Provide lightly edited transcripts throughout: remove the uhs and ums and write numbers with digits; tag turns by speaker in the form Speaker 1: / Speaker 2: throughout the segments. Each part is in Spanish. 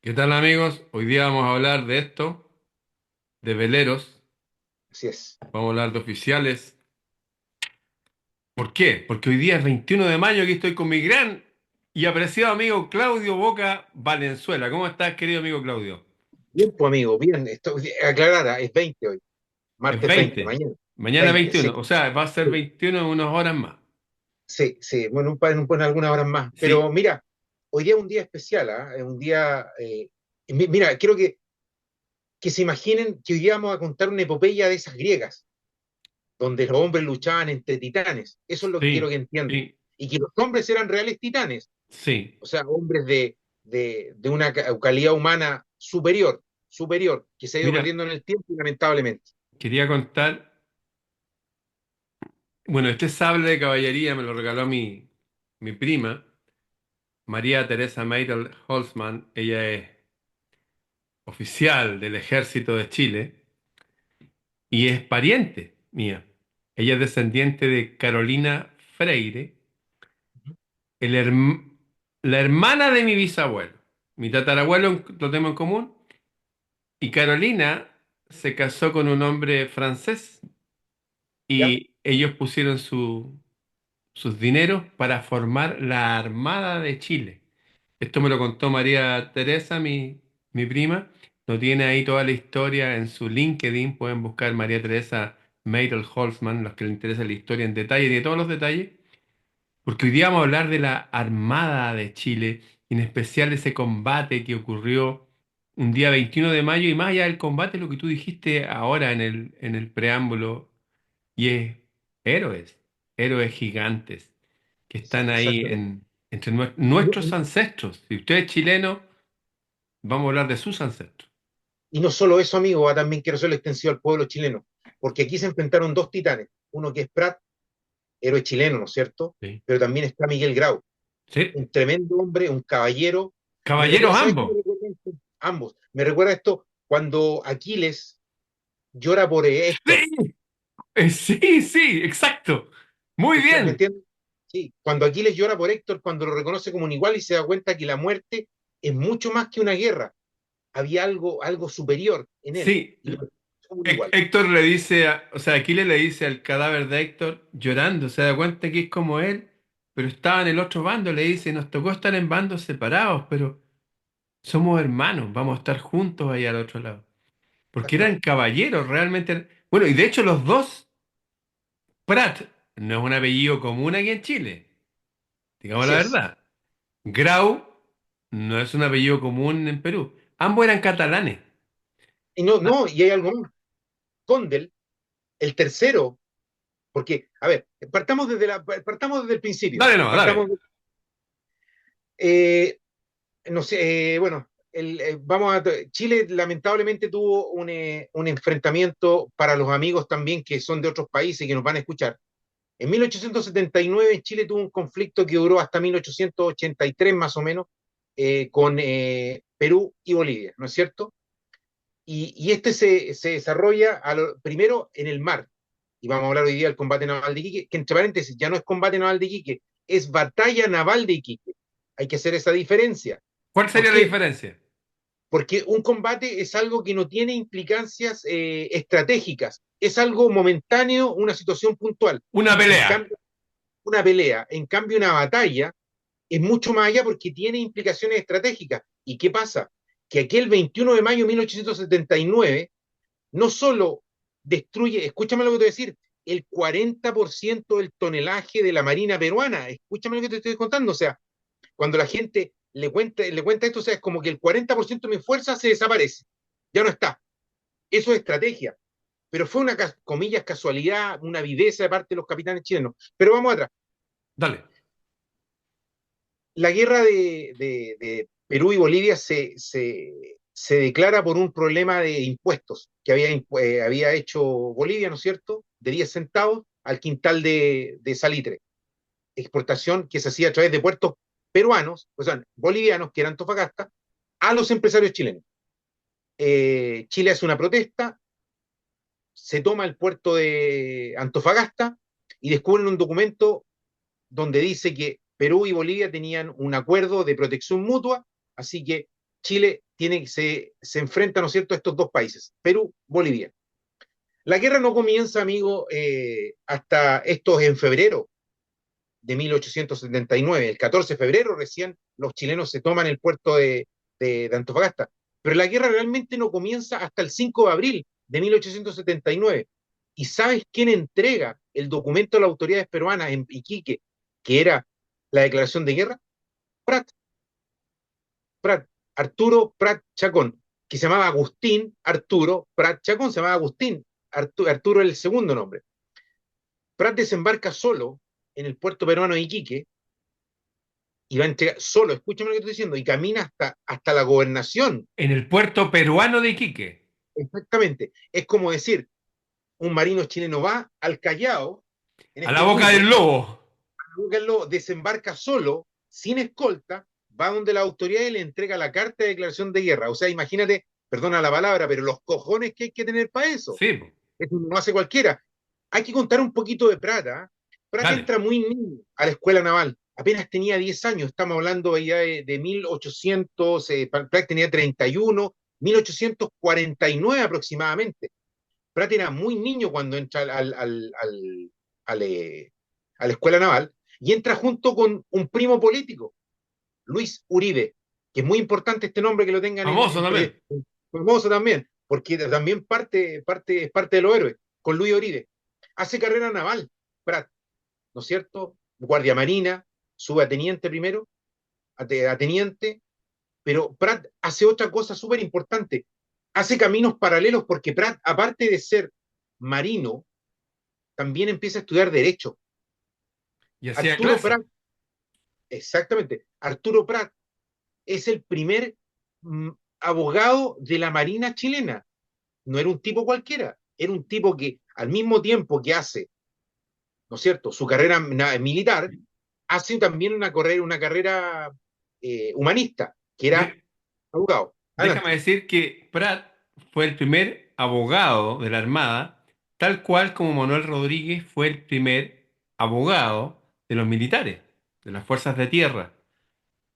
Speaker 1: ¿Qué tal amigos? Hoy día vamos a hablar de esto, de veleros,
Speaker 2: Así es.
Speaker 1: vamos a hablar de oficiales. ¿Por qué? Porque hoy día es 21 de mayo, aquí estoy con mi gran y apreciado amigo Claudio Boca Valenzuela. ¿Cómo estás, querido amigo Claudio?
Speaker 2: Bien, pues amigo, bien. Aclarada, es 20 hoy.
Speaker 1: Es
Speaker 2: Martes 20
Speaker 1: 20,
Speaker 2: mañana.
Speaker 1: mañana
Speaker 2: 20
Speaker 1: 21,
Speaker 2: sí.
Speaker 1: o sea, va a ser
Speaker 2: Sí,
Speaker 1: 21 en unas horas más.
Speaker 2: sí, sí. Bueno, en algunas horas más. Pero
Speaker 1: Sí,
Speaker 2: mira, hoy día es un día especial, ¿ah? Es un día. Mira, quiero que se imaginen que hoy día vamos a contar una epopeya de esas griegas, donde los hombres luchaban entre titanes. Eso es lo que quiero
Speaker 1: sí,
Speaker 2: que entiendan.
Speaker 1: sí,
Speaker 2: Y que los hombres eran reales titanes.
Speaker 1: sí.
Speaker 2: O sea, hombres de una calidad humana superior, superior, que se ha ido
Speaker 1: Mira,
Speaker 2: perdiendo en el tiempo, lamentablemente.
Speaker 1: quería contar, bueno, este sable de caballería me lo regaló mi prima, María Teresa Meidel Holzmann. Ella es oficial del Ejército de Chile y es pariente mía. Ella es descendiente de Carolina Freire, el herm- la hermana de mi bisabuelo. Mi tatarabuelo lo tenemos en común y Carolina se casó con un hombre francés
Speaker 2: ¿Ya?
Speaker 1: y ellos pusieron sus dineros para formar la Armada de Chile. Esto me lo contó María Teresa, mi prima. Lo tiene ahí toda la historia en su LinkedIn. Pueden buscar María Teresa Meidel Holzman, los que les interesa la historia en detalle, tiene todos los detalles. Porque hoy día vamos a hablar de la Armada de Chile, y en especial ese combate que ocurrió un día 21 de mayo, y más allá del combate, lo que tú dijiste ahora en el preámbulo, y es héroes, héroes gigantes que están ahí
Speaker 2: Exactamente.
Speaker 1: entre
Speaker 2: Y no,
Speaker 1: nuestros ancestros. Si usted es chileno, vamos a hablar de sus ancestros.
Speaker 2: y no solo eso, amigo, también quiero hacerlo extensivo al pueblo chileno, porque aquí se enfrentaron dos titanes, uno que es Prat, héroe chileno, ¿no es cierto?
Speaker 1: Sí.
Speaker 2: Pero también está Miguel Grau,
Speaker 1: Sí.
Speaker 2: un tremendo hombre, un caballero. Me
Speaker 1: Caballeros
Speaker 2: recuerda, ¿sabes qué
Speaker 1: ambos.
Speaker 2: me recuerda esto? Ambos. Me recuerda esto cuando Aquiles llora por Héctor.
Speaker 1: Sí, sí, sí, exacto. Muy
Speaker 2: ¿Me
Speaker 1: bien.
Speaker 2: entiendes? Sí, cuando Aquiles llora por Héctor, cuando lo reconoce como un igual y se da cuenta que la muerte es mucho más que una guerra, había algo superior en él
Speaker 1: Sí.
Speaker 2: y lo reconoce como un igual.
Speaker 1: Héctor le dice, o sea, Aquiles le dice al cadáver de Héctor llorando, se da cuenta que es como él, pero estaba en el otro bando, le dice, nos tocó estar en bandos separados, pero somos hermanos, vamos a estar juntos ahí al otro lado. Porque eran
Speaker 2: Exactamente.
Speaker 1: caballeros, realmente. Bueno, y de hecho los dos, Prat, no es un apellido común aquí en Chile, digamos
Speaker 2: Así
Speaker 1: la
Speaker 2: es.
Speaker 1: verdad. Grau no es un apellido común en Perú. Ambos eran catalanes.
Speaker 2: Y no,
Speaker 1: Ah,
Speaker 2: no, y hay algo más. Condel, el tercero, porque, a ver, partamos desde el principio.
Speaker 1: dale, no,
Speaker 2: Partamos,
Speaker 1: dale.
Speaker 2: eh, no sé, bueno, Chile lamentablemente tuvo un enfrentamiento para los amigos también que son de otros países y que nos van a escuchar. En 1879 Chile tuvo un conflicto que duró hasta 1883 más o menos, con Perú y Bolivia, ¿no es cierto? Y este se desarrolla primero en el mar, y vamos a hablar hoy día del combate naval de Iquique, que entre paréntesis ya no es combate naval de Iquique, es batalla naval de Iquique. Hay que hacer esa diferencia.
Speaker 1: ¿Cuál
Speaker 2: ¿Por
Speaker 1: sería la
Speaker 2: qué?
Speaker 1: diferencia?
Speaker 2: Porque un combate es algo que no tiene implicancias estratégicas, es algo momentáneo, una situación puntual.
Speaker 1: Una
Speaker 2: En
Speaker 1: pelea.
Speaker 2: cambio, una pelea, en cambio, una batalla es mucho más allá porque tiene implicaciones estratégicas. ¿Y qué pasa? Que aquel 21 de mayo de 1879 no solo destruye, escúchame lo que te voy a decir, el 40% del tonelaje de la Marina peruana, escúchame lo que te estoy contando, o sea, cuando la gente le cuenta esto, o sea, es como que el 40% de mi fuerza se desaparece, ya no está. Eso es estrategia, pero fue una, comillas, casualidad, una viveza de parte de los capitanes chilenos. Pero vamos atrás.
Speaker 1: Dale.
Speaker 2: La guerra de Perú y Bolivia se declara por un problema de impuestos que había hecho Bolivia, ¿no es cierto?, de 10 centavos al quintal de salitre, exportación que se hacía a través de puertos peruanos, o sea, bolivianos, que eran Antofagasta, a los empresarios chilenos. Chile hace una protesta, se toma el puerto de Antofagasta y descubren un documento donde dice que Perú y Bolivia tenían un acuerdo de protección mutua, así que Chile se enfrentan, ¿no es cierto?, a estos dos países, Perú, Bolivia. La guerra no comienza, amigo, hasta estos en febrero de 1879. El 14 de febrero recién los chilenos se toman el puerto de Antofagasta. Pero la guerra realmente no comienza hasta el 5 de abril de 1879. ¿Y sabes quién entrega el documento a las autoridades peruanas en Iquique, que era la declaración de guerra? Prat, Prat, Arturo Prat Chacón, que se llamaba Agustín Arturo Prat Chacón, se llamaba Agustín, Arturo el segundo nombre. Prat desembarca solo en el puerto peruano de Iquique y va a entregar solo, escúchame lo que estoy diciendo, y camina hasta la gobernación.
Speaker 1: En el puerto peruano de Iquique,
Speaker 2: Exactamente. Es como decir, un marino chileno va al Callao, en
Speaker 1: a la
Speaker 2: este
Speaker 1: boca del
Speaker 2: punto,
Speaker 1: lobo.
Speaker 2: lo desembarca solo, sin escolta, va donde la autoridad y le entrega la carta de declaración de guerra. O sea, imagínate, perdona la palabra, pero los cojones que hay que tener para eso.
Speaker 1: Sí, po.
Speaker 2: Eso no hace cualquiera. Hay que contar un poquito de Prata. ¿Eh? Prata
Speaker 1: Dale.
Speaker 2: entra muy niño a la escuela naval. Apenas tenía 10 años, estamos hablando ya de 1800, Prat tenía 31, 1849 aproximadamente. Prat era muy niño cuando entra al, a la escuela naval y entra junto con un primo político, Luis Uribe, que es muy importante este nombre que lo tengan
Speaker 1: Famoso también.
Speaker 2: famoso también, porque también es parte de los héroes, con Luis Uribe. Hace carrera naval, Prat, ¿no es cierto? Guardia Marina, sube a teniente primero, a teniente, pero Prat hace otra cosa súper importante, hace caminos paralelos porque Prat, aparte de ser marino, también empieza a estudiar Derecho.
Speaker 1: Y hacía
Speaker 2: Arturo
Speaker 1: clase.
Speaker 2: Prat, exactamente, Arturo Prat es el primer mm, abogado de la Marina chilena. No era un tipo cualquiera, era un tipo que al mismo tiempo que hace, ¿no es cierto?, su carrera militar, hace también una carrera humanista, que era
Speaker 1: De-
Speaker 2: abogado.
Speaker 1: Déjame
Speaker 2: Adelante.
Speaker 1: decir que Prat fue el primer abogado de la Armada, tal cual como Manuel Rodríguez fue el primer abogado de los militares, de las fuerzas de tierra.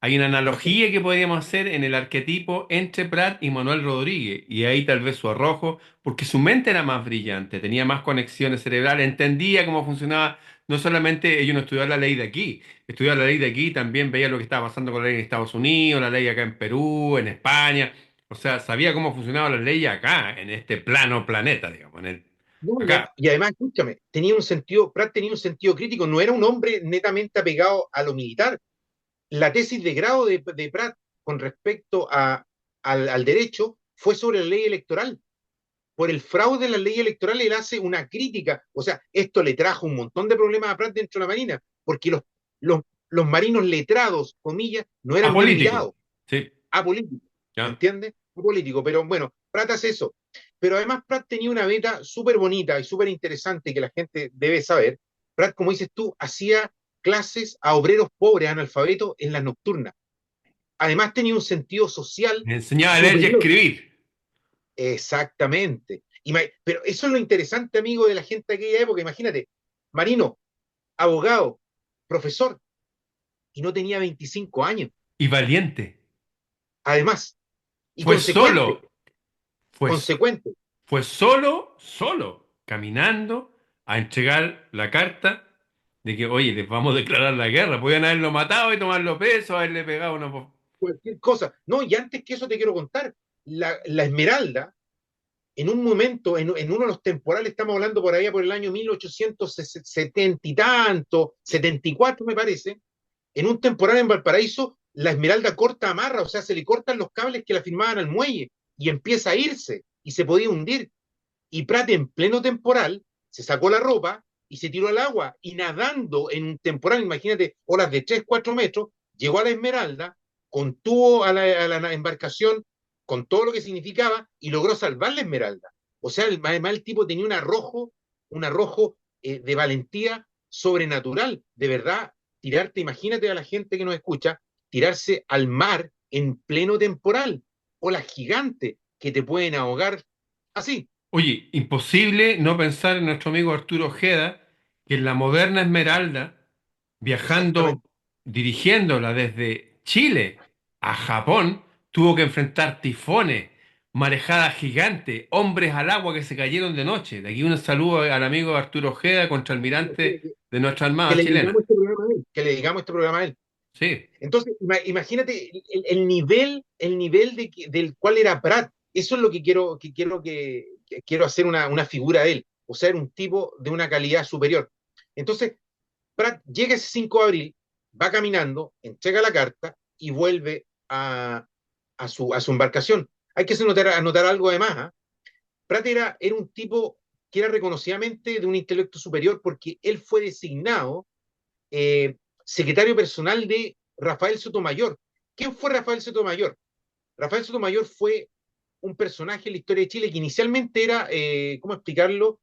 Speaker 1: Hay una
Speaker 2: Imagínate.
Speaker 1: analogía que podríamos hacer en el arquetipo entre Prat y Manuel Rodríguez, y ahí tal vez su arrojo, porque su mente era más brillante, tenía más conexiones cerebrales, entendía cómo funcionaba. No solamente ellos no estudiaban la ley de aquí, estudiaban la ley de aquí, también veía lo que estaba pasando con la ley en Estados Unidos, la ley acá en Perú, en España, o sea, sabía cómo funcionaban las leyes acá, en este plano planeta, digamos,
Speaker 2: No,
Speaker 1: acá.
Speaker 2: y además, escúchame, Prat tenía un sentido crítico, no era un hombre netamente apegado a lo militar. La tesis de grado de Prat con respecto al derecho fue sobre la ley electoral. Por el fraude en la ley electoral, él hace una crítica. O sea, esto le trajo un montón de problemas a Prat dentro de la Marina, porque los, los marinos letrados, comillas, no eran bien
Speaker 1: Apolítico,
Speaker 2: mirados,
Speaker 1: sí,
Speaker 2: apolíticos, ¿me
Speaker 1: ya.
Speaker 2: entiendes? Apolítico, pero bueno, Prat hace eso. Pero además Prat tenía una beta súper bonita y súper interesante que la gente debe saber. Prat, como dices tú, hacía clases a obreros pobres, analfabetos, en las nocturnas. Además tenía un sentido social
Speaker 1: Me enseñaba a leer y a
Speaker 2: superior.
Speaker 1: escribir.
Speaker 2: Exactamente. Pero eso es lo interesante, amigo, de la gente de aquella época. Imagínate, marino, abogado, profesor, y no tenía 25 años.
Speaker 1: Y valiente.
Speaker 2: Además, y
Speaker 1: Fue
Speaker 2: consecuente,
Speaker 1: solo, fue
Speaker 2: consecuente.
Speaker 1: Fue solo, solo, caminando a entregar la carta de que, oye, les vamos a declarar la guerra. Podían haberlo matado y tomarlo preso, haberle pegado una...
Speaker 2: Cualquier cosa. No, y antes que eso te quiero contar, la Esmeralda, en un momento, en uno de los temporales, estamos hablando por allá por el año 1870 y tanto, 74 me parece, en un temporal en Valparaíso, la Esmeralda corta amarra, o sea, se le cortan los cables que la firmaban al muelle y empieza a irse y se podía hundir. Y Prat en pleno temporal se sacó la ropa y se tiró al agua y nadando en un temporal, imagínate, olas de 3 4 metros, llegó a la Esmeralda, contuvo a la embarcación con todo lo que significaba y logró salvar la Esmeralda. O sea, además el tipo tenía un arrojo de valentía sobrenatural. De verdad, tirarte, imagínate a la gente que nos escucha, tirarse al mar en pleno temporal, olas gigantes que te pueden ahogar así.
Speaker 1: Oye, imposible no pensar en nuestro amigo Arturo Ojeda, que en la moderna Esmeralda, viajando,
Speaker 2: Exactamente.
Speaker 1: dirigiéndola desde Chile a Japón, tuvo que enfrentar tifones, marejadas gigantes, hombres al agua que se cayeron de noche. De aquí un saludo al amigo Arturo Ojeda, contraalmirante de nuestra
Speaker 2: Que
Speaker 1: Armada
Speaker 2: le
Speaker 1: chilena.
Speaker 2: dedicamos este programa a él, que le dedicamos este programa a él.
Speaker 1: Sí,
Speaker 2: Entonces, imagínate el nivel del cual era Pratt. Eso es lo que quiero hacer una figura de él. O sea, era un tipo de una calidad superior. Entonces, Pratt llega ese 5 de abril, va caminando, entrega la carta y vuelve a su embarcación. Hay que anotar algo además. ¿Ah? Pratt era un tipo que era reconocidamente de un intelecto superior porque él fue designado secretario personal de Rafael Sotomayor. ¿Quién fue Rafael Sotomayor? Rafael Sotomayor fue un personaje en la historia de Chile que inicialmente era, ¿cómo explicarlo?,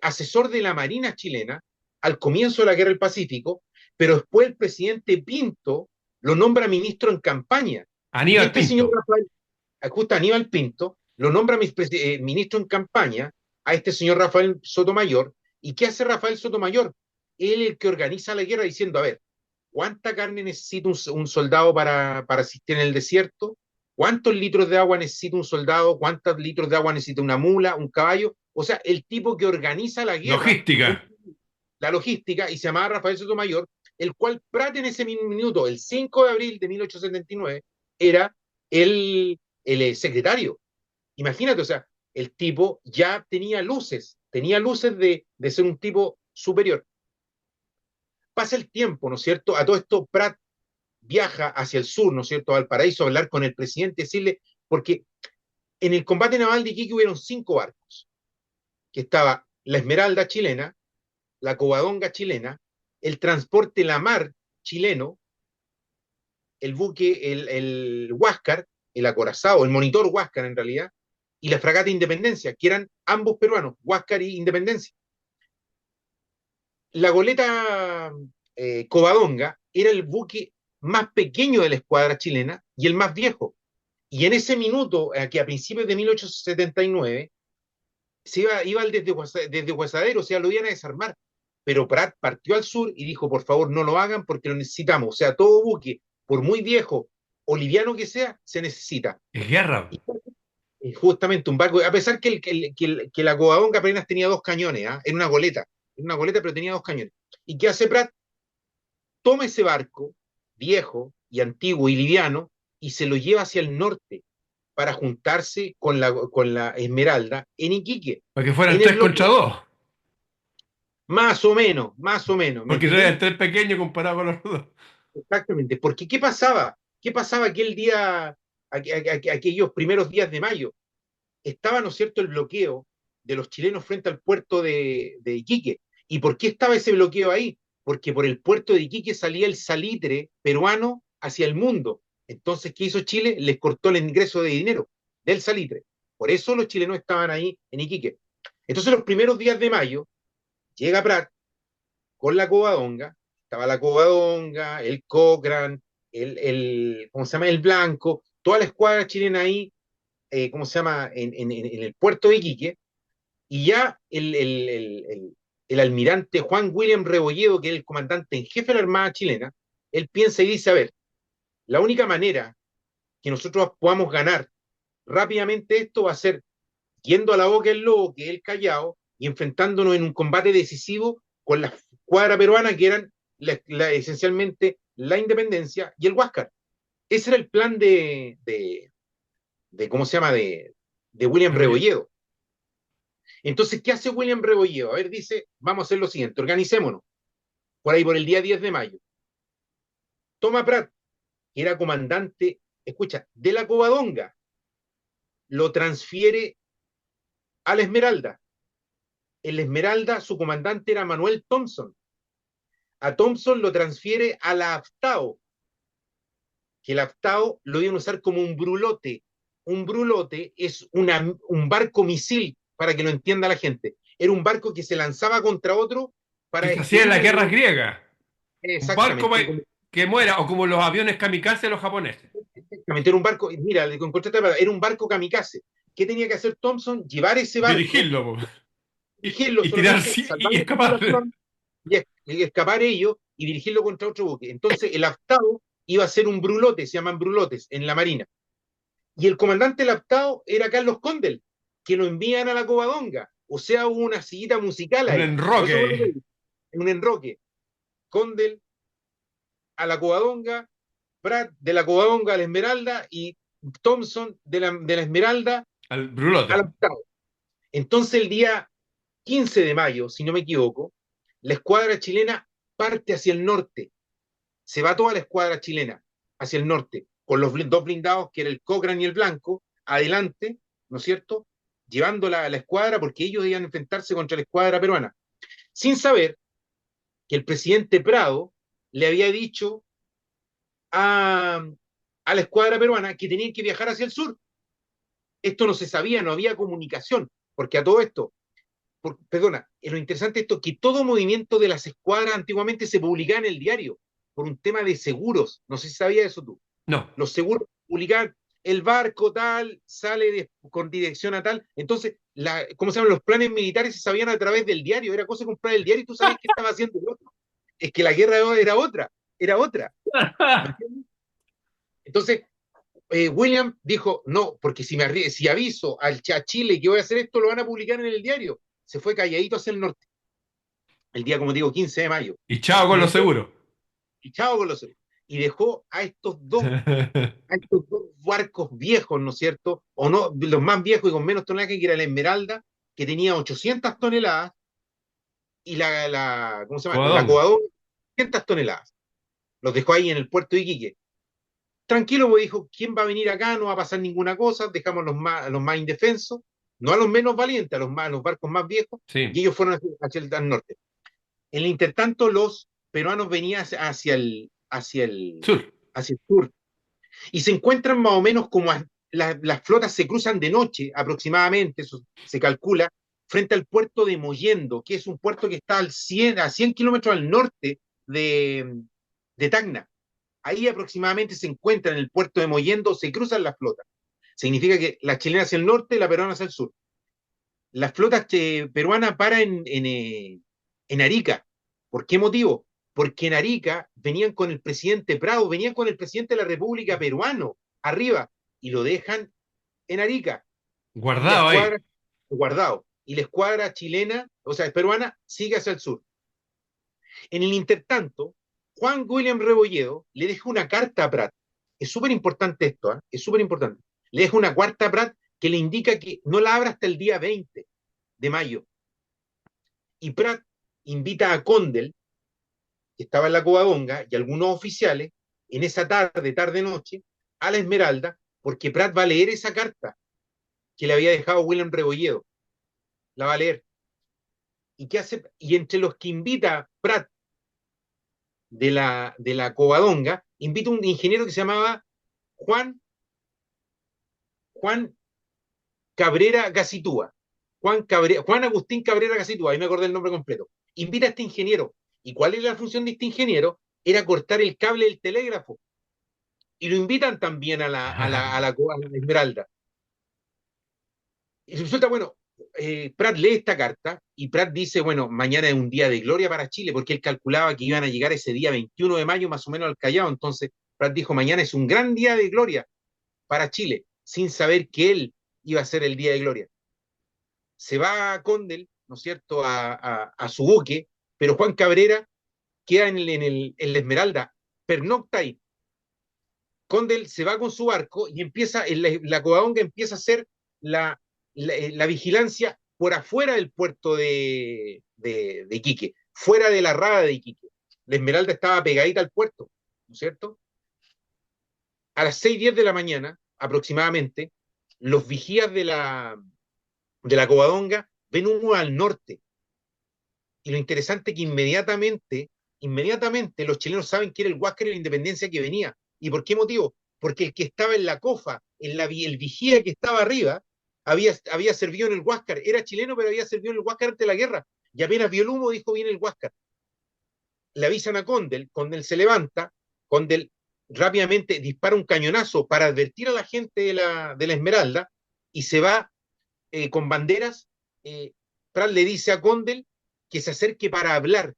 Speaker 2: asesor de la Marina chilena al comienzo de la Guerra del Pacífico, pero después el presidente Pinto lo nombra ministro en campaña. Y
Speaker 1: Aníbal
Speaker 2: este señor
Speaker 1: Pinto.
Speaker 2: Rafael, justo Aníbal Pinto, lo nombra ministro en campaña a este señor Rafael Sotomayor. ¿Y qué hace Rafael Sotomayor? Él es el que organiza la guerra diciendo, a ver, ¿cuánta carne necesita un soldado para asistir en el desierto? ¿Cuántos litros de agua necesita un soldado? ¿Cuántos litros de agua necesita una mula, un caballo? O sea, el tipo que organiza la guerra,
Speaker 1: Logística.
Speaker 2: la logística, y se llamaba Rafael Sotomayor, el cual Prat en ese mismo minuto, el 5 de abril de 1879, era el secretario. Imagínate, o sea, el tipo ya tenía luces de ser un tipo superior. Pasa el tiempo, ¿no es cierto? A todo esto, Prat viaja hacia el sur, ¿no es cierto?, a Valparaíso a hablar con el presidente, decirle, porque en el combate naval de Iquique hubieron 5 barcos, que estaba la Esmeralda chilena, la Covadonga chilena, el transporte La Mar chileno, el buque, el Huáscar, el acorazado, el monitor Huáscar en realidad, y la fragata Independencia, que eran ambos peruanos, Huáscar y Independencia. La goleta Covadonga era el buque más pequeño de la escuadra chilena y el más viejo. Y en ese minuto, que a principios de 1879, iba desde Huesadero, o sea, lo iban a desarmar. Pero Prat partió al sur y dijo, por favor, no lo hagan porque lo necesitamos. O sea, todo buque, por muy viejo o liviano que sea, se necesita.
Speaker 1: Es guerra.
Speaker 2: Y justamente un barco, a pesar que la Covadonga apenas tenía 2 cañones, ¿ah? Era una goleta, pero tenía 2 cañones. ¿Y qué hace Prat? Toma ese barco, viejo y antiguo y liviano, y se lo lleva hacia el norte para juntarse con la Esmeralda en Iquique,
Speaker 1: Para que fueran
Speaker 2: en el
Speaker 1: tres
Speaker 2: bloque,
Speaker 1: contra dos.
Speaker 2: más o menos, ¿me
Speaker 1: Porque eran
Speaker 2: entendí?
Speaker 1: tres pequeños comparado con los dos.
Speaker 2: Exactamente, porque ¿qué pasaba? ¿Qué pasaba aquel día, aquellos primeros días de mayo? Estaba, ¿no es cierto?, el bloqueo de los chilenos frente al puerto de Iquique. ¿Y por qué estaba ese bloqueo ahí? Porque por el puerto de Iquique salía el salitre peruano hacia el mundo. Entonces, ¿qué hizo Chile? Les cortó el ingreso de dinero del salitre. Por eso los chilenos estaban ahí en Iquique. Entonces, los primeros días de mayo, llega Prat con la Covadonga, estaba la Covadonga, el Cochrane, ¿cómo se llama? El Blanco, toda la escuadra chilena ahí, ¿cómo se llama? En el puerto de Iquique, y ya el almirante Juan William Rebolledo, que es el comandante en jefe de la Armada chilena, él piensa y dice, a ver, la única manera que nosotros podamos ganar rápidamente esto va a ser yendo a la boca del lobo, que es el Callao, y enfrentándonos en un combate decisivo con la escuadra peruana, que eran esencialmente la Independencia y el Huáscar. Ese era el plan ¿cómo se llama?, de William Rebolledo. Entonces, ¿qué hace William Rebolledo? A ver, dice, vamos a hacer lo siguiente, organicémonos, por ahí por el día 10 de mayo. Toma Prat, que era comandante, escucha, de la Covadonga, lo transfiere a la Esmeralda. En la Esmeralda, su comandante era Manuel Thompson. A Thompson lo transfiere a la Aftao, que el Aftao lo iban a usar como un brulote. Un brulote es un barco misil, para que lo entienda la gente. Era un barco que se lanzaba contra otro para
Speaker 1: Que se hacía en
Speaker 2: destruir
Speaker 1: las
Speaker 2: la
Speaker 1: guerras
Speaker 2: nave.
Speaker 1: griegas. Un barco
Speaker 2: Exactamente,
Speaker 1: que muera, o como los aviones kamikaze de los japoneses.
Speaker 2: exactamente, era un barco, mira, era un barco kamikaze. ¿Qué tenía que hacer Thompson? Llevar ese barco,
Speaker 1: Dirigirlo, po.
Speaker 2: dirigirlo
Speaker 1: Y tirar
Speaker 2: solamente, salvar
Speaker 1: y
Speaker 2: la
Speaker 1: escapar.
Speaker 2: tripulación y escapar ellos y dirigirlo contra otro buque. Entonces, el Aftao iba a ser un brulote, se llaman brulotes en la Marina. Y el comandante Laptao era Carlos Condel, que lo envían a la Covadonga. O sea, hubo una sillita musical
Speaker 1: Un
Speaker 2: ahí. Por eso
Speaker 1: enroque.
Speaker 2: fue lo que digo, un enroque. Condel a la Covadonga, Prat de la Covadonga a la Esmeralda y Thompson de la Esmeralda
Speaker 1: Al
Speaker 2: a
Speaker 1: brulote.
Speaker 2: Laptao. Entonces el día 15 de mayo, si no me equivoco, la escuadra chilena parte hacia el norte. Se va toda la escuadra chilena hacia el norte, con los dos blindados, que era el Cochrane y el Blanco, adelante, ¿no es cierto? Llevándola a la escuadra porque ellos iban a enfrentarse contra la escuadra peruana, sin saber que el presidente Prado le había dicho a la escuadra peruana que tenían que viajar hacia el sur. Esto no se sabía, no había comunicación, porque a todo esto, perdona, lo interesante de esto es que todo movimiento de las escuadras antiguamente se publicaba en el diario por un tema de seguros. No sé si sabía eso tú.
Speaker 1: No.
Speaker 2: Los seguros publicaban el barco tal, con dirección a tal. Entonces, ¿cómo se llaman? Los planes militares se sabían a través del diario. Era cosa de comprar el diario y tú sabías qué estaba haciendo el otro. Es que la guerra era otra, era otra. ¿Me entiendes? Entonces, William dijo, no, porque si aviso a Chile que voy a hacer esto, lo van a publicar en el diario. Se fue calladito hacia el norte, el día, como digo, 15 de mayo.
Speaker 1: Y chao con
Speaker 2: Y
Speaker 1: lo
Speaker 2: dejó,
Speaker 1: seguro.
Speaker 2: y chao con los y dejó a estos dos barcos viejos, ¿no es cierto? O no, los más viejos y con menos tonelaje, que era la Esmeralda, que tenía 800 toneladas, y ¿cómo se llama? La
Speaker 1: Covadonga.
Speaker 2: Covadonga, 800 toneladas. Los dejó ahí en el puerto de Iquique. Tranquilo, pues dijo, ¿quién va a venir acá? No va a pasar ninguna cosa, dejamos a los más indefensos, no a los menos valientes, a los barcos más viejos, y
Speaker 1: Sí.
Speaker 2: ellos fueron hacia el norte. En el intertanto, los peruanos venían
Speaker 1: Sur.
Speaker 2: hacia el sur, y se encuentran más o menos como las flotas se cruzan de noche aproximadamente, eso se calcula, frente al puerto de Mollendo, que es un puerto que está a 100 kilómetros al norte de Tacna. Ahí aproximadamente se encuentran en el puerto de Mollendo, se cruzan las flotas. Significa que la chilena hacia el norte y la peruana hacia el sur. La flota peruana para en Arica. ¿Por qué motivo? Porque en Arica venían con el presidente Prado, venían con el presidente de la República peruano arriba, y lo dejan en Arica. Y la
Speaker 1: Guardado ahí.
Speaker 2: escuadra, guardado, y la escuadra chilena, o sea, peruana, sigue hacia el sur. En el intertanto, Juan William Rebolledo le deja una carta a Prat. Es súper importante esto, ¿eh? Es súper importante. Le deja una carta a Prat que le indica que no la abra hasta el día 20 de mayo. Y Prat invita a Condel, que estaba en la Covadonga, y algunos oficiales, en esa tarde-noche, a la Esmeralda, porque Prat va a leer esa carta que le había dejado William Rebolledo. La va a leer. ¿Y qué hace? Y entre los que invita Prat de la Covadonga, invita a un ingeniero que se llamaba Juan, Juan Cabrera Gacitúa. Juan Agustín Cabrera Gacitúa, ahí me acordé el nombre completo. Invita a este ingeniero. ¿Y cuál es la función de este ingeniero? Era cortar el cable del telégrafo. Y lo invitan también a la Esmeralda. Y resulta, bueno, Prat lee esta carta y Prat dice, bueno, mañana es un día de gloria para Chile, porque él calculaba que iban a llegar ese día 21 de mayo más o menos al Callao. Entonces, Prat dijo, mañana es un gran día de gloria para Chile, sin saber que él iba a ser el día de gloria. Se va a Condel, ¿no es cierto?, a su buque, pero Juan Cabrera queda en la Esmeralda, pernocta ahí. Condel se va con su barco y empieza, la Covadonga empieza a hacer la vigilancia por afuera del puerto de Iquique, fuera de la rada de Iquique. La Esmeralda estaba pegadita al puerto, ¿no es cierto? A las 6:10 de la mañana, aproximadamente, los vigías de la Covadonga ven humo al norte. Y lo interesante es que inmediatamente los chilenos saben que era el Huáscar y la Independencia que venía. ¿Y por qué motivo? Porque el que estaba en la cofa, el vigía que estaba arriba, había servido en el Huáscar. Era chileno, pero había servido en el Huáscar antes de la guerra. Y apenas vio el humo, dijo, viene el Huáscar. Le avisan a Condel se levanta, Condel rápidamente dispara un cañonazo para advertir a la gente de la Esmeralda, y se va con banderas. Prat le dice a Condel que se acerque para hablar,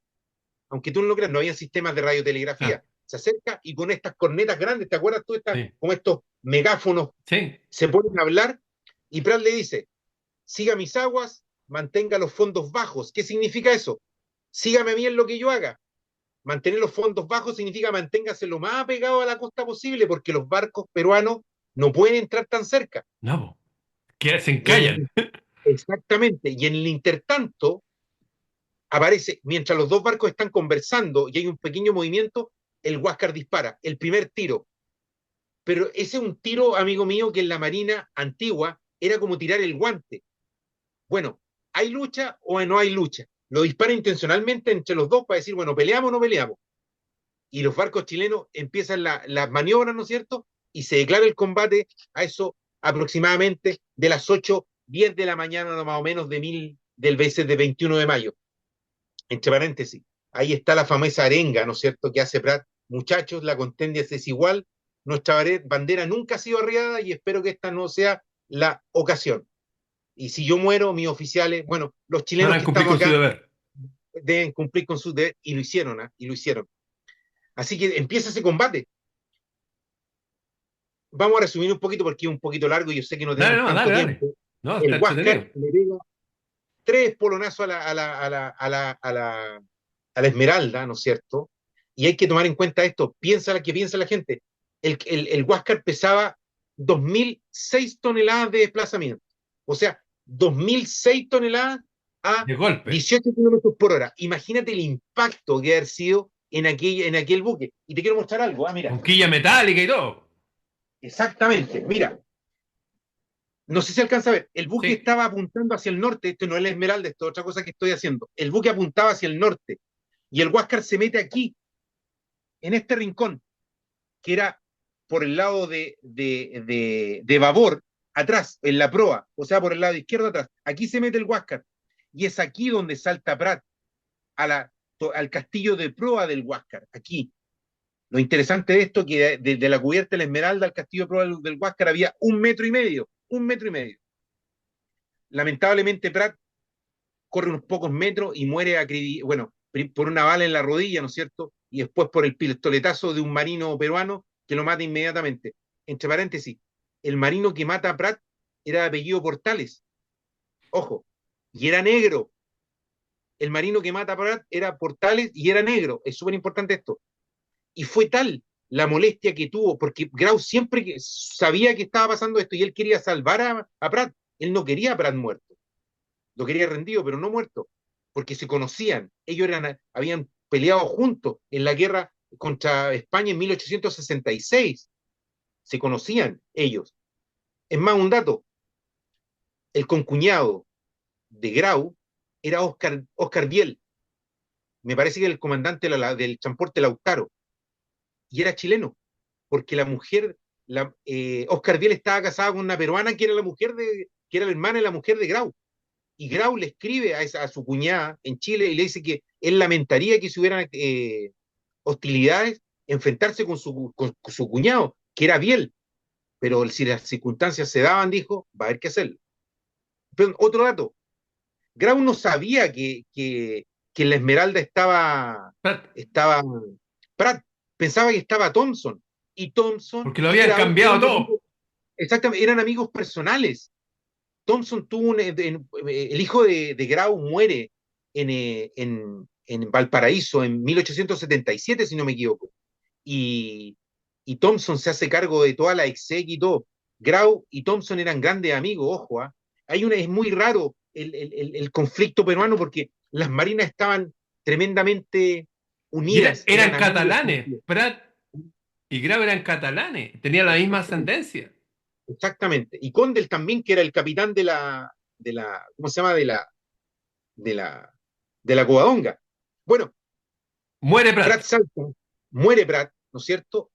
Speaker 2: aunque tú no lo creas, no había sistemas de
Speaker 1: Ah,
Speaker 2: radiotelegrafía. Se acerca y con estas cornetas grandes, ¿te acuerdas tú?
Speaker 1: sí.
Speaker 2: Como estos megáfonos
Speaker 1: Sí,
Speaker 2: se ponen a hablar y Prat le dice, siga mis aguas, mantenga los fondos bajos. ¿Qué significa eso? Sígame a mí en lo que yo haga. Mantener los fondos bajos significa manténgase lo más apegado a la costa posible porque los barcos peruanos no pueden entrar tan cerca.
Speaker 1: no, po. Que se
Speaker 2: Y en
Speaker 1: encallan.
Speaker 2: exactamente, y en el intertanto aparece, mientras los dos barcos están conversando y hay un pequeño movimiento, el Huáscar dispara, el primer tiro. Pero ese es un tiro, amigo mío, que en la Marina antigua era como tirar el guante. Bueno, ¿hay lucha o no hay lucha? Lo dispara intencionalmente entre los dos para decir, bueno, ¿peleamos o no peleamos? Y los barcos chilenos empiezan las maniobras, ¿no es cierto? Y se declara el combate a eso aproximadamente de las 8:10 de la mañana, no más o menos, del veces de 21 de mayo. Entre paréntesis, ahí está la famosa arenga, ¿no es cierto?, que hace Prat. Muchachos, la contienda es desigual, nuestra bandera nunca ha sido arriada y espero que esta no sea la ocasión. Y si yo muero, mis oficiales, bueno, los chilenos
Speaker 1: Sabrán
Speaker 2: que
Speaker 1: cumplir
Speaker 2: estamos
Speaker 1: con su
Speaker 2: acá
Speaker 1: deber.
Speaker 2: deben cumplir con su deber y lo hicieron, ¿eh? Y lo hicieron. Así que empieza ese combate. Vamos a resumir un poquito porque es un poquito largo y yo sé que no
Speaker 1: Dale,
Speaker 2: tenemos
Speaker 1: no,
Speaker 2: tanto
Speaker 1: dale, dale.
Speaker 2: tiempo.
Speaker 1: No,
Speaker 2: El
Speaker 1: está
Speaker 2: Huáscar
Speaker 1: entretenido.
Speaker 2: le pega tres polonazos a la Esmeralda, ¿no es cierto? Y hay que tomar en cuenta esto, piensa la que piensa la gente. El Huáscar pesaba 2006 toneladas de desplazamiento, o sea, 2006 toneladas a
Speaker 1: De golpe.
Speaker 2: 18 kilómetros por hora. Imagínate el impacto que haber sido en aquel buque. Y te quiero mostrar algo, mira,
Speaker 1: Con quilla metálica y todo.
Speaker 2: exactamente, mira, no sé si alcanza a ver, el buque
Speaker 1: Sí.
Speaker 2: estaba apuntando hacia el norte, esto no es la Esmeralda, esto es otra cosa que estoy haciendo, el buque apuntaba hacia el norte y el Huáscar se mete aquí, en este rincón, que era por el lado de babor, atrás, en la proa, o sea, por el lado izquierdo atrás. Aquí se mete el Huáscar. Y es aquí donde salta Prat, al castillo de proa del Huáscar, aquí. Lo interesante de esto es que desde la cubierta de la Esmeralda al castillo de proa del Huáscar había 1,5 metros, 1,5 metros. Lamentablemente Prat corre unos pocos metros y muere, bueno, por una bala en la rodilla, ¿no es cierto? Y después por el pistoletazo de un marino peruano que lo mata inmediatamente. Entre paréntesis, el marino que mata a Prat era de apellido Portales, ojo, y era negro. El marino que mata a Prat era Portales y era negro. Es súper importante esto. Y fue tal la molestia que tuvo, porque Grau siempre sabía que estaba pasando esto y él quería salvar a Prat. Él no quería a Prat muerto. Lo quería rendido, pero no muerto, porque se conocían. Ellos habían peleado juntos en la guerra contra España en 1866. Se conocían ellos. Es más, un dato, el concuñado de Grau era Oscar Biel, me parece que era el comandante del transporte Lautaro, y era chileno, porque la mujer, Oscar Biel estaba casada con una peruana que era que era la hermana de la mujer de Grau. Y Grau le escribe a su cuñada en Chile y le dice que él lamentaría que si hubieran hostilidades, enfrentarse con su cuñado, que era Biel, pero si las circunstancias se daban, dijo, va a haber que hacerlo. Pero otro dato, Grau no sabía que en la Esmeralda estaba Pratt, pensaba que estaba Thompson, y Thompson
Speaker 1: Porque lo
Speaker 2: y
Speaker 1: habían
Speaker 2: Grau
Speaker 1: cambiado todo.
Speaker 2: exactamente, eran amigos personales. Thompson tuvo el hijo de Grau muere en Valparaíso en 1877, si no me equivoco. Y, y Thompson se hace cargo de toda la exeg y todo. Grau y Thompson eran grandes amigos, ojo, ¿ah? Es muy raro el conflicto peruano porque las marinas estaban tremendamente
Speaker 1: Y
Speaker 2: unidas,
Speaker 1: eran
Speaker 2: eran amigos.
Speaker 1: catalanes. Prat y Grau eran catalanes. Tenían la misma
Speaker 2: Exactamente.
Speaker 1: ascendencia.
Speaker 2: Exactamente. Y Condel también, que era el capitán ¿cómo se llama? De la, de la Covadonga. Bueno,
Speaker 1: Muere
Speaker 2: Prat
Speaker 1: Prat.
Speaker 2: salta, muere Prat, ¿no es cierto?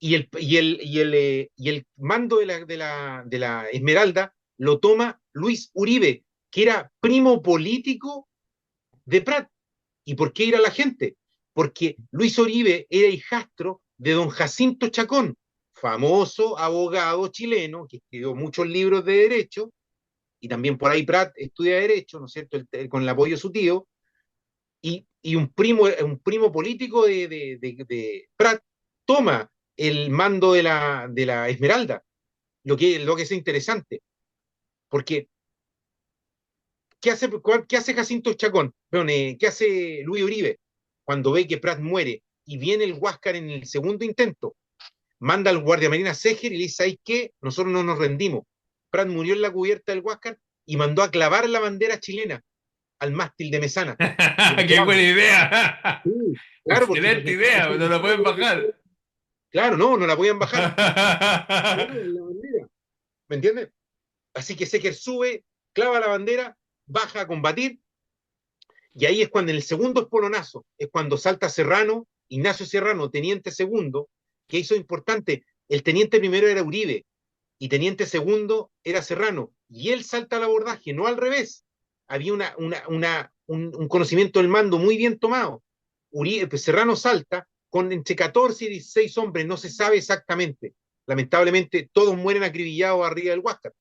Speaker 2: Y el mando de la Esmeralda lo toma Luis Uribe, que era primo político de Prat. ¿Y por qué era la gente? Porque Luis Uribe era hijastro de don Jacinto Chacón, famoso abogado chileno que escribió muchos libros de derecho, y también por ahí Prat estudia derecho, ¿no es cierto?, con el apoyo de su tío, y un primo político de Prat toma el mando de la Esmeralda, lo que es interesante, porque ¿qué hace Jacinto Chacón? Perdón, ¿qué hace Luis Uribe cuando ve que Prat muere y viene el Huáscar en el segundo intento? Manda al guardiamarina Seger y le dice, ¿sabes qué? Nosotros no nos rendimos. Prat murió en la cubierta del Huáscar y mandó a clavar la bandera chilena al mástil de Mesana. Y la
Speaker 1: ¡Qué
Speaker 2: clavan.
Speaker 1: buena idea!
Speaker 2: Sí, claro, porque
Speaker 1: Excelente idea, no la pueden bajar.
Speaker 2: claro, no, no la podían bajar. Clavaban la bandera, ¿me entiendes? Así que Seger sube, clava la bandera, baja a combatir, y ahí es cuando en el segundo espolonazo, es cuando salta Serrano, Ignacio Serrano, teniente segundo, que hizo importante, el teniente primero era Uribe, y teniente segundo era Serrano, y él salta al abordaje, no al revés. Había un conocimiento del mando muy bien tomado. Uribe, pues Serrano salta con entre 14 y 16 hombres, no se sabe exactamente. Lamentablemente, todos mueren acribillados arriba del Huáscar,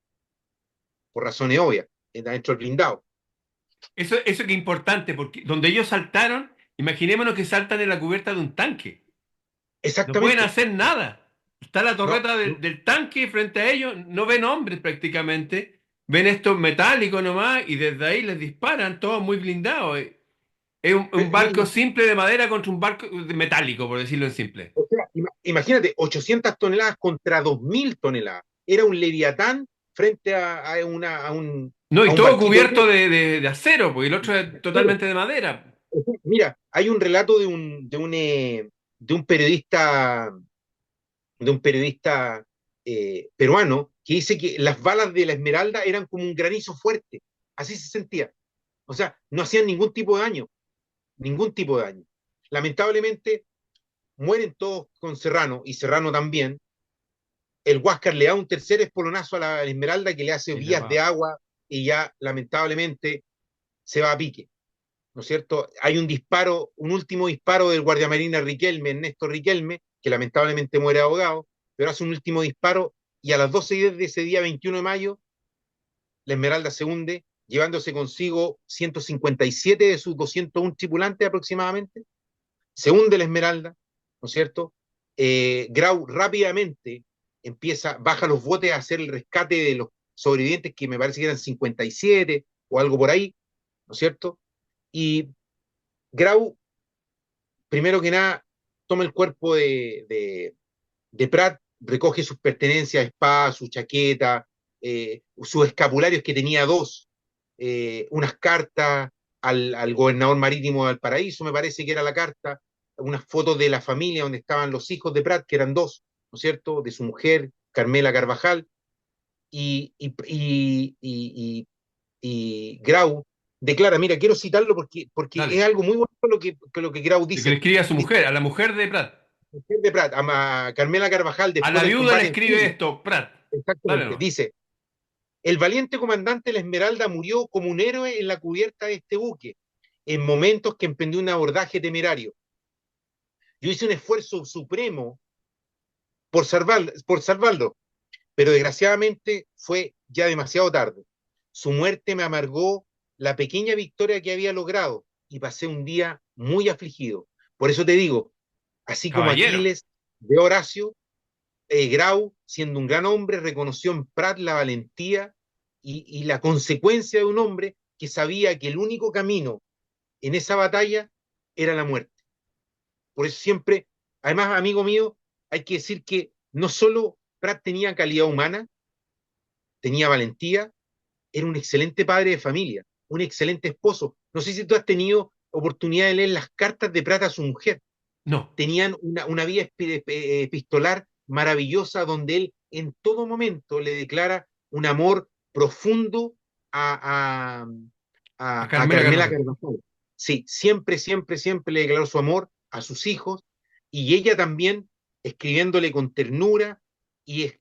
Speaker 2: por razones obvias, dentro del blindado.
Speaker 1: Eso que es importante, porque donde ellos saltaron, imaginémonos que saltan en la cubierta de un tanque. No pueden
Speaker 2: Exactamente.
Speaker 1: hacer nada. Está la
Speaker 2: No,
Speaker 1: torreta
Speaker 2: no,
Speaker 1: del tanque frente a ellos, no ven hombres prácticamente, ven estos metálicos nomás y desde ahí les disparan, todos muy blindados. Es un barco
Speaker 2: no,
Speaker 1: simple de madera contra un barco metálico, por decirlo en simple.
Speaker 2: o sea, imagínate, 800 toneladas contra 2000 toneladas. Era un leviatán frente
Speaker 1: No,
Speaker 2: a
Speaker 1: y
Speaker 2: un
Speaker 1: todo
Speaker 2: barquito de
Speaker 1: cubierto
Speaker 2: guerra.
Speaker 1: de acero, porque el otro es
Speaker 2: Pero,
Speaker 1: totalmente de madera.
Speaker 2: mira, hay un relato de un periodista peruano que dice que las balas de la Esmeralda eran como un granizo fuerte. Así se sentía. O sea, no hacían ningún tipo de daño, ningún tipo de daño. Lamentablemente, mueren todos con Serrano y Serrano también. El Huáscar le da un tercer espolonazo a la Esmeralda que le hace
Speaker 1: Y la
Speaker 2: vías de
Speaker 1: va.
Speaker 2: agua y ya lamentablemente se va a pique, ¿no es cierto? Hay un disparo, un último disparo del guardiamarina Riquelme, Ernesto Riquelme, que lamentablemente muere ahogado, pero hace un último disparo y a las 12:10 de ese día 21 de mayo la Esmeralda se hunde, llevándose consigo 157 de sus 201 tripulantes aproximadamente. Se hunde la Esmeralda, ¿no es cierto? Grau rápidamente baja los botes a hacer el rescate de los sobrevivientes, que me parece que eran 57 o algo por ahí, ¿no es cierto? Y Grau, primero que nada, toma el cuerpo de Prat, recoge sus pertenencias, espada, su chaqueta, sus escapularios, que tenía dos, unas cartas al gobernador marítimo de Valparaíso, me parece que era la carta, unas fotos de la familia donde estaban los hijos de Prat, que eran dos, ¿no es cierto?, de su mujer, Carmela Carvajal, y Grau declara, mira, quiero citarlo porque es
Speaker 1: Dale.
Speaker 2: algo muy bueno lo que Grau
Speaker 1: Lo que le
Speaker 2: dice.
Speaker 1: escribe a su
Speaker 2: Dice,
Speaker 1: mujer, a la mujer de Prat.
Speaker 2: mujer de Prat, a Carmela Carvajal,
Speaker 1: A
Speaker 2: después
Speaker 1: la
Speaker 2: del
Speaker 1: viuda le
Speaker 2: combate en
Speaker 1: escribe
Speaker 2: Chile,
Speaker 1: esto, Prat. Dale
Speaker 2: exactamente,
Speaker 1: nomás.
Speaker 2: dice, el valiente comandante La Esmeralda murió como un héroe en la cubierta de este buque, en momentos que emprendió un abordaje temerario. Yo hice un esfuerzo supremo por salvarlo, pero desgraciadamente fue ya demasiado tarde. Su muerte me amargó la pequeña victoria que había logrado y pasé un día muy afligido. Por eso te digo, así como
Speaker 1: Caballero.
Speaker 2: Aquiles de Horacio, Grau, siendo un gran hombre, reconoció en Prat la valentía y la consecuencia de un hombre que sabía que el único camino en esa batalla era la muerte. Por eso siempre, además, amigo mío, hay que decir que no solo Prat tenía calidad humana, tenía valentía, era un excelente padre de familia, un excelente esposo. No sé si tú has tenido oportunidad de leer las cartas de Prat a su mujer.
Speaker 1: No.
Speaker 2: Tenían una vía epistolar maravillosa donde él en todo momento le declara un amor profundo a,
Speaker 1: A
Speaker 2: a
Speaker 1: Carmela
Speaker 2: Carmela
Speaker 1: Carvajal.
Speaker 2: Carvajal. Sí, siempre, siempre, siempre le declaró su amor a sus hijos y ella también escribiéndole con ternura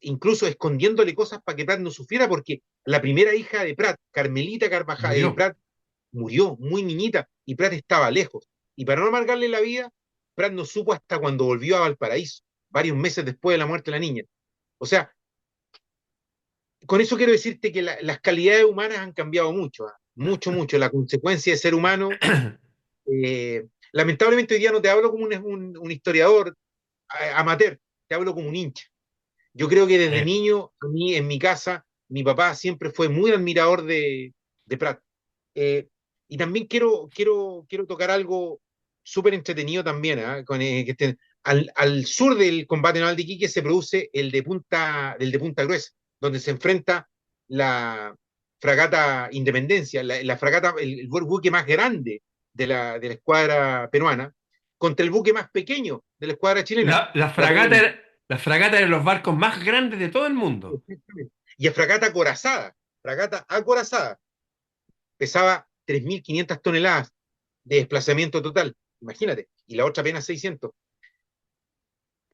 Speaker 2: incluso escondiéndole cosas para que Prat no sufriera, porque la primera hija de Prat, Carmelita Carvajal,
Speaker 1: Murió.
Speaker 2: Prat, murió muy niñita y Prat estaba lejos. Y para no amargarle la vida, Prat no supo hasta cuando volvió a Valparaíso, varios meses después de la muerte de la niña. O sea, con eso quiero decirte que las calidades humanas han cambiado mucho, ¿ah? Mucho, mucho. La consecuencia de ser humano, lamentablemente hoy día no te hablo como un historiador amateur, te hablo como un hincha. Yo creo que desde
Speaker 1: Eh,
Speaker 2: niño, a mí en mi casa, mi papá siempre fue muy admirador de Prat. Eh, y también quiero tocar algo súper entretenido también, ¿ah? Al sur del combate naval de Iquique se produce el de Punta Gruesa, donde se enfrenta la fragata Independencia, la fragata, el buque más grande de la escuadra peruana, contra el buque más pequeño de la escuadra chilena,
Speaker 1: la, la
Speaker 2: la
Speaker 1: fragata,
Speaker 2: Colombia.
Speaker 1: la fragata de los barcos más grandes de todo el mundo.
Speaker 2: Exactamente. Y a fragata acorazada, pesaba 3.500 toneladas de desplazamiento total, imagínate, y la otra apenas 600.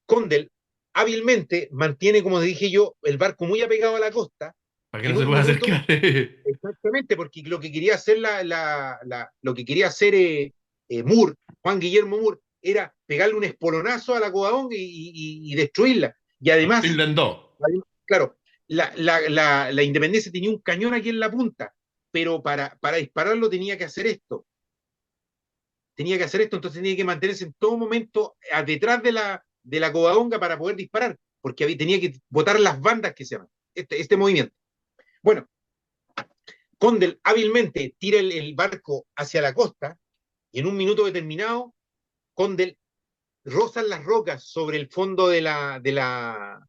Speaker 2: Condel hábilmente mantiene, como dije yo, el barco muy apegado a la costa,
Speaker 1: Para que
Speaker 2: y
Speaker 1: no
Speaker 2: en
Speaker 1: se
Speaker 2: un
Speaker 1: pueda
Speaker 2: minuto,
Speaker 1: acercar.
Speaker 2: exactamente, porque lo que quería hacer lo que quería hacer Moore, Juan Guillermo Moore, era pegarle un espolonazo a la Covadonga y destruirla. Y además,
Speaker 1: Partirla en dos.
Speaker 2: claro, la Independencia tenía un cañón aquí en la punta, pero para dispararlo tenía que hacer esto, entonces tenía que mantenerse en todo momento detrás de la Covadonga para poder disparar, porque tenía que botar las bandas que se llaman, este movimiento. Bueno, Condel hábilmente tira el barco hacia la costa y en un minuto determinado, Condel roza las rocas sobre el fondo de la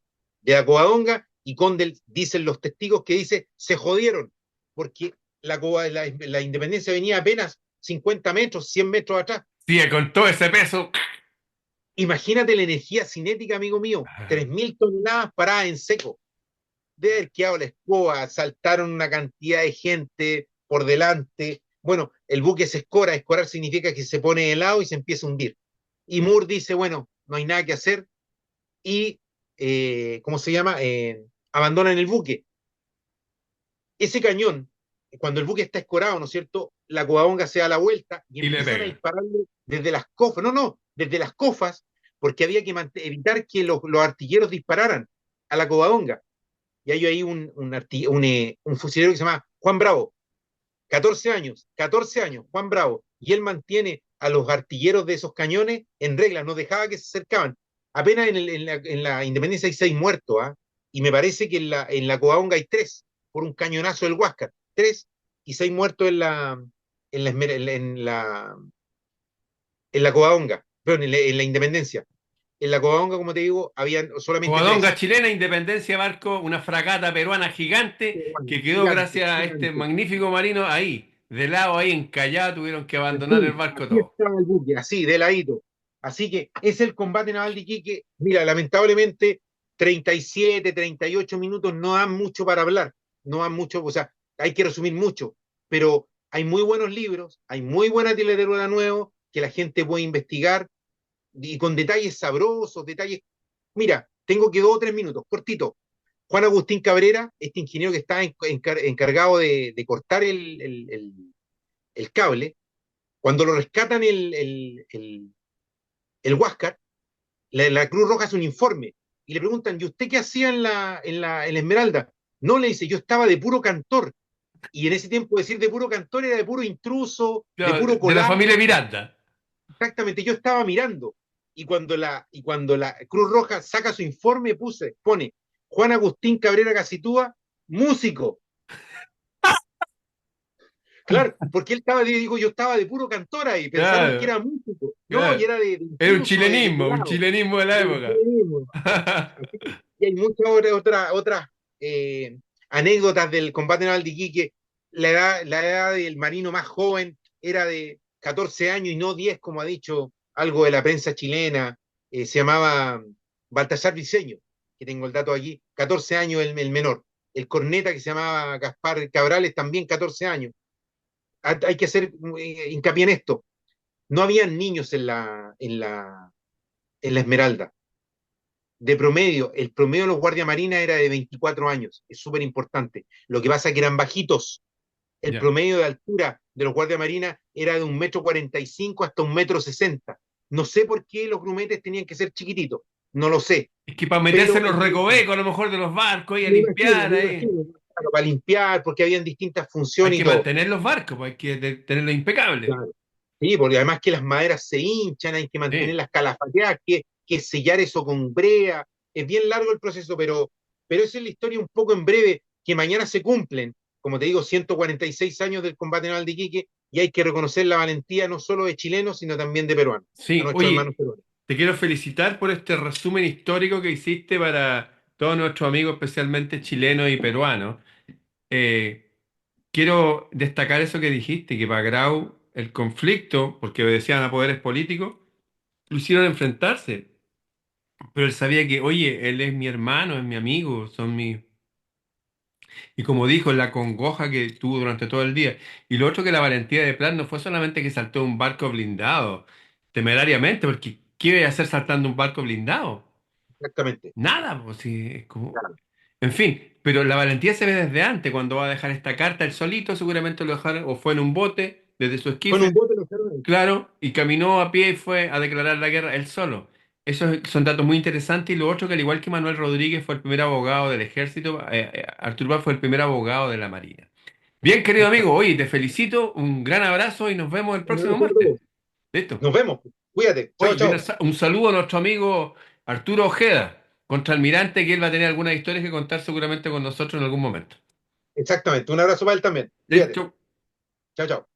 Speaker 2: Covadonga y Condel, dicen los testigos, que dice, se jodieron, porque la Independencia venía apenas 50 metros, 100 metros atrás.
Speaker 1: Sí, con todo ese peso.
Speaker 2: Imagínate la energía cinética, amigo mío, 3.000 toneladas paradas en seco. De haber quedado la escoba, saltaron una cantidad de gente por delante. Bueno, el buque se escora, escorar significa que se pone helado y se empieza a hundir. Y Moore dice, bueno, no hay nada que hacer y, ¿cómo se llama? Abandonan el buque. Ese cañón, cuando el buque está escorado, ¿no es cierto? La Covadonga se da la vuelta y
Speaker 1: Y le
Speaker 2: empiezan a
Speaker 1: pega.
Speaker 2: dispararle desde las cofas, no, desde las cofas, porque había que evitar que los artilleros dispararan a la Covadonga. Y hay ahí un fusilero que se llama Juan Bravo, 14 años, Juan Bravo, y él mantiene a los artilleros de esos cañones en regla, no dejaba que se acercaban. Apenas en la Independencia hay 6 muertos, ¿ah? Y me parece que en la Covadonga hay 3 por un cañonazo del Huáscar, 3 y 6 muertos en la Covadonga, perdón, en la Independencia. En la Covadonga, como te digo, habían solamente
Speaker 1: Covadonga
Speaker 2: 3.
Speaker 1: chilena, Independencia Barco, una fragata peruana gigante que quedó
Speaker 2: Gigante,
Speaker 1: gracias a este
Speaker 2: gigante.
Speaker 1: magnífico marino ahí, de lado ahí encallado, tuvieron que abandonar el
Speaker 2: Así,
Speaker 1: barco
Speaker 2: así
Speaker 1: todo.
Speaker 2: estaba el buque, así, de ladito. Así que es el combate naval de Iquique. Mira, lamentablemente, 37, 38 minutos no dan mucho para hablar, no dan mucho, o sea, hay que resumir mucho, pero hay muy buenos libros, hay muy buena literatura nueva que la gente puede investigar y con detalles sabrosos, detalles. Mira, tengo que 2 o 3 minutos, cortito. Juan Agustín Cabrera, este ingeniero que está encargado de cortar el cable, cuando lo rescatan el Huáscar, la Cruz Roja hace un informe y le preguntan, ¿y usted qué hacía en la Esmeralda? No, le dice, yo estaba de puro cantor. Y en ese tiempo decir de puro cantor era de puro intruso, de
Speaker 1: Claro,
Speaker 2: puro
Speaker 1: de la
Speaker 2: colado.
Speaker 1: familia Miranda.
Speaker 2: Exactamente, yo estaba mirando. Y cuando la Cruz Roja saca su informe, pone Juan Agustín Cabrera Casitúa, músico. Claro, porque él digo, yo estaba de puro cantor ahí, pensaron que
Speaker 1: Claro,
Speaker 2: era músico. No, y
Speaker 1: claro.
Speaker 2: era de
Speaker 1: Era
Speaker 2: intruso, de
Speaker 1: un
Speaker 2: colado.
Speaker 1: chilenismo de la
Speaker 2: Era un
Speaker 1: época.
Speaker 2: chilenismo. Así que, y hay muchas otras eh, anécdotas del combate naval de Iquique. La edad del marino más joven era de 14 años y no 10, como ha dicho algo de la prensa chilena. Se llamaba Baltasar Briceño, que tengo el dato aquí, 14 años el menor. El corneta que se llamaba Gaspar Cabrales, también 14 años. Hay que hacer hincapié en esto. No habían niños en la Esmeralda. El promedio de los guardias marinas era de 24 años, es súper importante. Lo que pasa es que eran bajitos. El
Speaker 1: Ya.
Speaker 2: promedio de altura de los guardias marinas era de 1,45 m hasta 1,60 m. No sé por qué los grumetes tenían que ser chiquititos, no lo sé,
Speaker 1: Es que para meterse
Speaker 2: pero
Speaker 1: en los recovecos, a lo mejor de los barcos, y a
Speaker 2: me imagino,
Speaker 1: limpiar
Speaker 2: me
Speaker 1: ahí.
Speaker 2: imagino, claro, para limpiar, porque habían distintas
Speaker 1: Hay
Speaker 2: funciones y
Speaker 1: que
Speaker 2: todo.
Speaker 1: mantener los barcos, pues hay que tenerlo impecable.
Speaker 2: Claro. Sí, porque además que las maderas se hinchan, hay que
Speaker 1: Sí.
Speaker 2: mantenerlas calafateadas, que sellar eso con brea. es bien largo el proceso, pero esa es la historia un poco en breve, que mañana se cumplen, como te digo, 146 años del combate naval de Iquique, y hay que reconocer la valentía no solo de chilenos, sino también de peruanos, a
Speaker 1: Sí,
Speaker 2: nuestros hermanos
Speaker 1: oye,
Speaker 2: peruanos.
Speaker 1: te quiero felicitar por este resumen histórico que hiciste para todos nuestros amigos, especialmente chilenos y peruanos. Eh, Quiero destacar eso que dijiste, que para Grau el conflicto, porque obedecían a poderes políticos, lo hicieron enfrentarse. Pero él sabía que, oye, él es mi hermano, es mi amigo, son mis... Y como dijo, la congoja que tuvo durante todo el día. Y lo otro que la valentía de Plat no fue solamente que saltó de un barco blindado, temerariamente, porque ¿qué iba a hacer saltando un barco blindado?
Speaker 2: Exactamente.
Speaker 1: Nada, pues sí, es como...
Speaker 2: Claro.
Speaker 1: En fin, pero la valentía se ve desde antes, cuando va a dejar esta carta él solito, seguramente lo dejaron, o fue en un bote, desde su
Speaker 2: Fue en
Speaker 1: esquife,
Speaker 2: un bote los peruanos.
Speaker 1: claro, y caminó a pie y fue a declarar la guerra él solo. Esos son datos muy interesantes y lo otro que al igual que Manuel Rodríguez fue el primer abogado del ejército, Arturo Prat fue el primer abogado de la Marina. Bien, querido amigo, oye, te felicito, un gran abrazo y nos vemos el
Speaker 2: Un
Speaker 1: próximo
Speaker 2: abrazo a
Speaker 1: martes.
Speaker 2: todos.
Speaker 1: Listo.
Speaker 2: Nos vemos. Cuídate. Chao,
Speaker 1: Oye, y
Speaker 2: chao.
Speaker 1: un saludo a nuestro amigo Arturo Ojeda, contraalmirante, que él va a tener algunas historias que contar seguramente con nosotros en algún momento.
Speaker 2: Exactamente. Un abrazo para él también. Cuídate.
Speaker 1: Listo.
Speaker 2: Chao, chao.